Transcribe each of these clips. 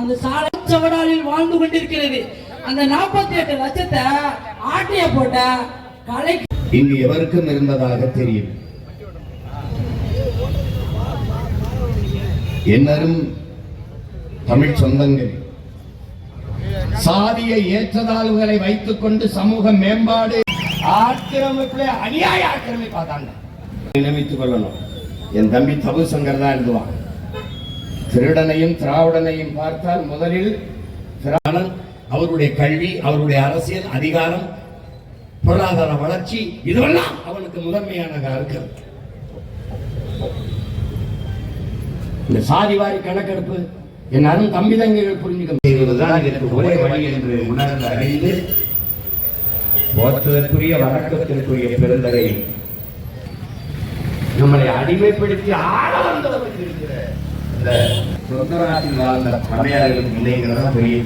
அந்த சாலை சவடாலில் வாழ்ந்து கொண்டிருக்கிறது. அந்த 48 லட்சத்தை ஆட்டைய போட்ட கலை இங்கு எவருக்கும் இருந்ததாக தெரியும். என்னரும் தமிழ் சொந்தங்கள் சாதிய ஏற்றதாழ்வுகளை வைத்துக் கொண்டு சமூக மேம்பாடு ஆக்கிரமிப்பிலே அநியாய ஆக்கிரமிப்பாதாங்க நினைத்துக் கொள்ளணும். என் தம்பி தபு சங்கர் தான் எழுதுவான். திருடனையும் திராவிடனையும் பார்த்தால் முதலில் அவருடைய கல்வி, அவருடைய அரசியல் அதிகாரம், பொருளாதார வளர்ச்சி, இதுவெல்லாம் அவனுக்கு முதன்மையானதாக இருக்கிறது. இந்த சாதிவாரி கணக்கெடுப்பு என் அருண் தம்பிதங்கள் புரிஞ்சுக்கதான் ஒரே வழி என்று உணர்ந்து அறிந்து போற்றுவதற்குரிய வணக்கத்திற்குரிய பெருந்தகை நம்மளை அடிமைப்படுத்தி ஆள வந்தவர்கள் இருக்கிற இந்த சொந்த நாட்டில் வாழ்ந்த படையாளர்களுக்கு இல்லைங்கிறதா பெரிய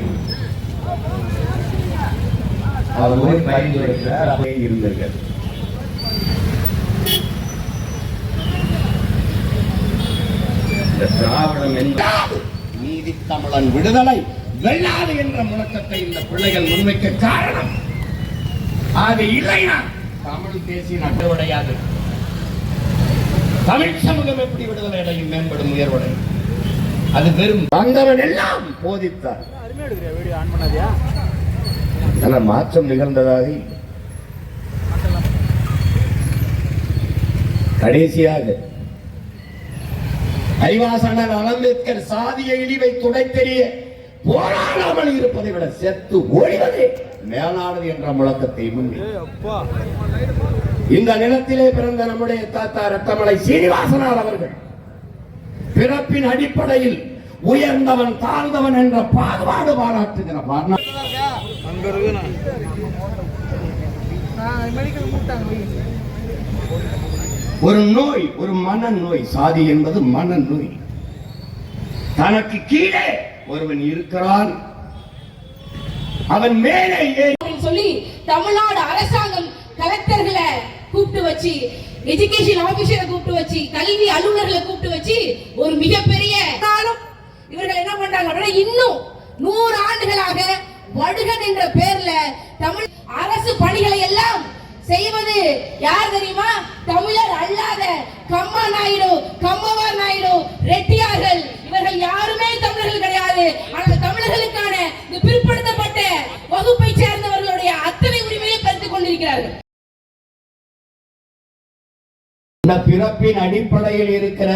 அவரோடு பரிந்துரைக்கிறார். அப்படியே இருந்தீர்கள். இந்த திராவிடம் என்றால் நீதி தமிழன் விடுதலை வெள்ளாது என்ற முழக்கத்தை இந்த பிள்ளைகள் முன்வைக்க காரணம் அது இல்லைனா தமிழ் தேசிய நட்டவடையாது. தமிழ் சமூகம் எப்படி விடுதலை அடையும், மேம்படும், உயர்வடையும்? அது வெறும் வந்தவன் எல்லாம் போதித்தார். மாற்றம் நிகழ்ந்ததாக கடைசியாக ஐவாசனர் அம்பேத்கர் சாதிய இழிவை துடைத்தெறிய போராடாமல் இருப்பதை விட செத்து ஓடிவதே மேலானது என்ற முழக்கத்தை முன்னே இந்த நிலத்திலே பிறந்த நம்முடைய தாத்தா ரத்தமலை சீனிவாசனார் அவர்கள் பிறப்பின் அடிப்படையில் உயர்ந்தவன் தாழ்ந்தவன் என்ற பாகுபாடு பாராட்டுகிறார். ஒரு நோய், ஒரு மனநோய். சாதி என்பது மனநோய். தனக்கு கீழே ஒருவன் இருக்கிறான், அவன் மேலே சொல்லி தமிழ்நாடு அரசாங்கம் கலெக்டர்களை கூப்பிட்டு வச்சு, எஜுகேஷன் ஆபீசரை கூப்பிட்டு வச்சு, கல்வி அலுவலர்களை கூப்பிட்டு வச்சு ஒரு மிகப்பெரிய இவர்கள் என்ன பண்றாங்க, இன்னும் 100 ஆண்டுகளாக வடுகன் என்ற பெயர்ல தமிழ் அரசு பணிகளை எல்லாம் செய்வது யார் தெரியுமா? தமிழர் அல்லாத கம்மா நாயுடு, கம்மவார் நாயுடு, ரெட்டியார்கள். இவர்கள் யாருமே தமிழர்கள் கிடையாது. ஆனால் தமிழர்களுக்கான இந்த பிற்படுத்தப்பட்ட வகுப்பை சேர்ந்தவர்களுடைய அத்தனை உரிமையை பறித்துக் கொண்டிருக்கிறார்கள். பிறப்பின் அடிப்படையில் இருக்கிற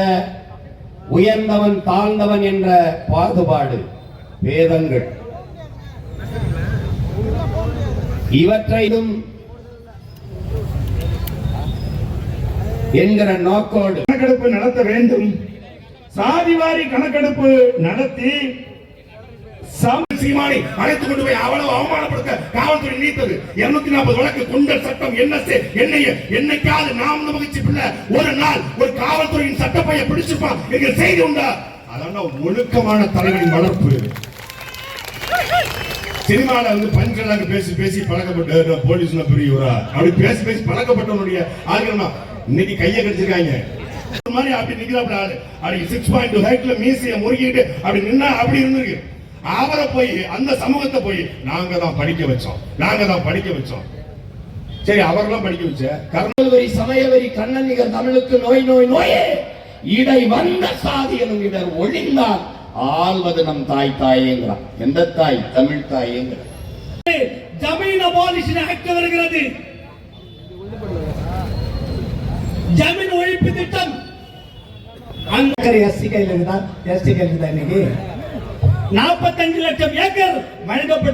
உயர்ந்தவன் தாழ்ந்தவன் என்ற பாகுபாடு, பேதங்கள், இவற்றையும் என்கிற நோக்கோடு கணக்கெடுப்பு நடத்த வேண்டும். சாதிவாரி கணக்கெடுப்பு நடத்தி சீமானை அழைத்துக் கொண்டு போய் அவ்வளவு அவமானப்படுத்த காவல்துறை நீத்தது. 240 வழக்கு குண்டர் சட்டம் என்னைக்காவது நாம் மகிழ்ச்சி பிள்ளை ஒரு நாள் ஒரு காவல்துறையின் சட்டப்பையை பிடிச்சிருப்பான் என்கிற செய்தி உண்டா? அதான் ஒழுக்கமான தலைவரின் வளர்ப்பு. சினிமால பஞ்சலாக பேசி பேசி பழக்கப்பட்ட போலீஸ் பெரியவரா அப்படி பேசி பேசி பழக்கப்பட்டவனுடைய ஆகிரமா இன்னைக்கு கையை கடிச்சிருக்காங்க. மாதிரி அப்படி நிக்கிறாப்ல ஆளு அப்படி 6.2 ஹைட்ல மீசைய முறுக்கிட்டு அப்படி நின்னா அப்படி இருந்திருக்கு. அவரை போய் அந்த சமூகத்தை போய் நாங்க தான் படிக்க வச்சோம். சரி, அவரெல்லாம் படிக்க வச்ச கர்ணல் வரி, சமய வரி, கண்ணன் நிகர் தமிழுக்கு நோய் நோய் நோயே இடை வந்த சாதி எனும் இடர் ஒழிந்தால் ஆள்வது நம் தாய் தாயேங்கிறான். எந்த தாய்? தமிழ் தாயேங்கிறான். ஜமீன் அபாலிஷன் ஆக்ட் வருகிறது. ஜமீன் ஒழிப்பு திட்டம் எஸ்டி கையில் இருக்குதா? இன்னைக்கு 45 லட்சம் ஏக்கர் வழங்கப்பட்ட